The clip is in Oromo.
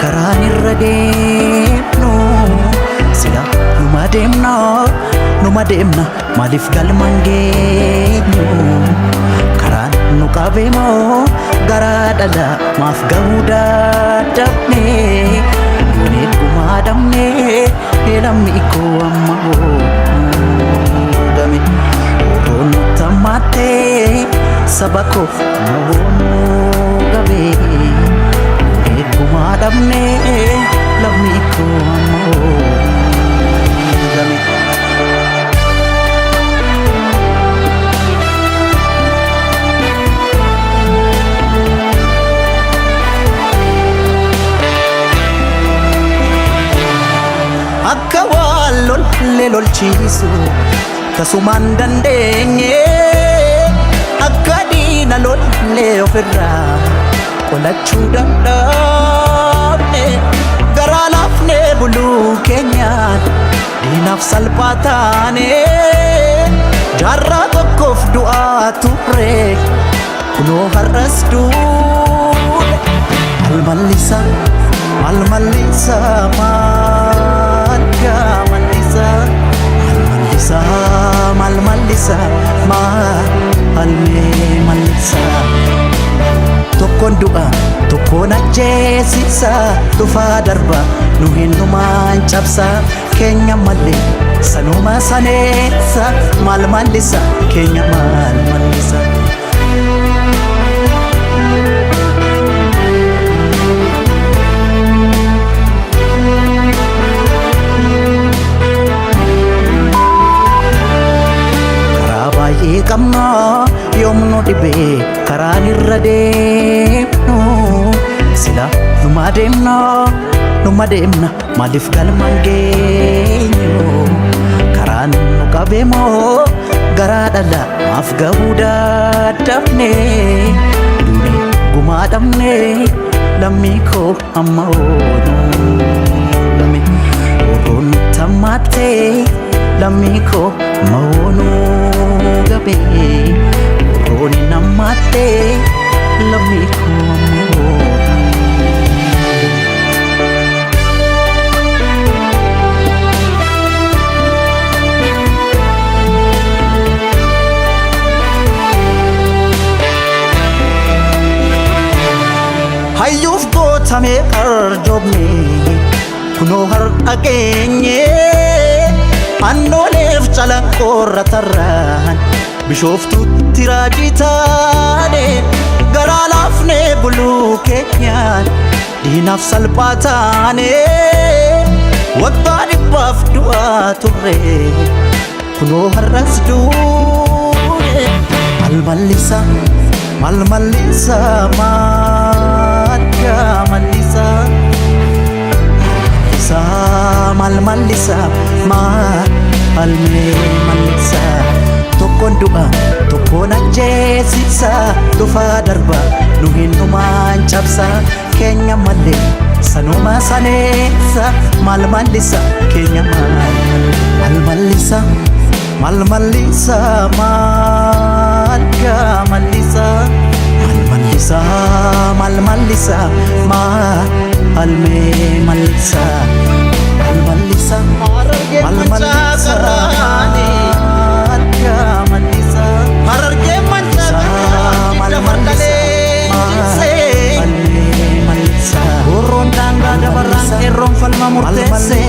karaan irra deemnu sila numa deemna maaliif galmaan geenyu karaan nu qabe moo garaa dhala maaf gahuu dadhabne duunee gumaa dhabne lammi koo amma hoogame odoon tammaate saba koof namoonni gabe duunee gumaa dhabne lammi koo amma hoogame. Akka wallon lolchiisu tasumaan dandeenye akka diina lollee ofirraa qolachuu danda'amne garaa laafnee buluu keenyaan diinaaf salphaa taane jaarraa tokkoof du'aa turre kunoo har'as duune malmallisa malmallisa malmallisa malmallisa tokkoon du'a tokkoon ajjeesisa dhufaa darba nu hindumaan cabsa keenya malee sanuma saneessa malmallisa keenya malmallisa. Kamno yoomnu dhibee karaan irra deemnu sila numa deemna maaliif galmaan geenyu karaan nu qabe moo garaa dhala maaf gahuu dadhabne duunee gumaa dhabne lammi koo amma hoogame odoon tammaate lammi koo amma gabe rooni namaate lammi koo amma hayyuuf gootame qarjoobne kunoo har'a geenye annooleef calanqoorra tarraan bishooftuutti raajii taane garaa laafnee buluu keenyaan diinaaf salphaa taane waggaa dhibbaaf du'aa turre kunoo har'as duune malmallisa malmallisa malmallisa malmallisa malmallisa tokkoon du'a tokkoon ajjeesisa dhufaa darba nu hindumaan cabsa keenya malee sanuma saneessa malmallisa keenya malmallisa malmallisa malmallisa malmallisa malmallisa malmallisa malmallisa malmallisa harargee mancaadha malmallisa warroon daangaa dabarraan qeerroon falma murteesse